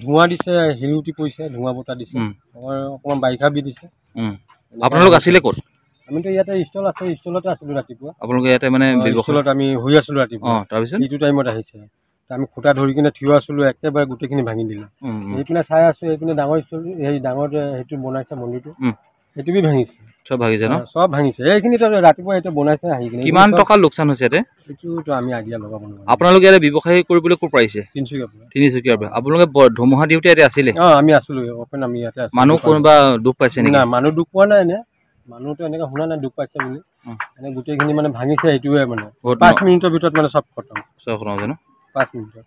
ধোঁৱা দিছে, শিলগুটি পৰিছে, ধোঁৱা বতাহ দিছে, অকণমান বাৰিষা বি দিছে। আপোনালোক আছিলে ক'ত? আমিতো ইয়াতে ষ্টল আছে, ষ্টলতে আছিলোঁ ৰাতিপুৱা। আপোনালোকে ইয়াতে মানে ষ্টলত আমি শুই আছিলোঁ ৰাতিপুৱা। তাৰপিছত এইটো টাইমত আহিছে, আমি খুটা ধৰি কিনে থিয় আছিলোঁ, একেবাৰে গোটেইখিনি ভাঙি দিলে। এইপিনে চাই আছোঁ, এইপিনে ডাঙৰ ষ্টল, সেই ডাঙৰ সেইটো বনাইছে মন্দিৰটো, সেইটো বি ভাঙিছে। চব ভাঙিছে ন? চব ভাঙিছে। এইখিনিতো ৰাতিপুৱা এতিয়া বনাইছে আহি কিনে। কিমান টকা লোকচান হৈছে ইয়াতে? এইটোতো আমি আইডিয়া লগাব নোৱাৰোঁ। আপোনালোকে ইয়াতে ব্যৱসায় কৰিবলৈ ক'ৰ পাৰিছে? তিনিচুকীয়াৰ পৰা। আপোনালোকে ধুমুহা দিওঁতে ইয়াতে আছিলে? আমি আছিলোঁ, অপেন আমি ইয়াতে আছিলোঁ। মানুহ কোনোবা দুখ পাইছে নেকি? না, মানুহ দুখ পোৱা নাই। এনে মানুহটো এনেকৈ শুনা নাই দুখ পাইছে বুলি। এনে গোটেইখিনি মানে ভাঙিছে, এইটোৱে মানে 5 মিনিটৰ ভিতৰত মানে চব খতম। চব খতম হৈছে ন? 5 মিনিটত।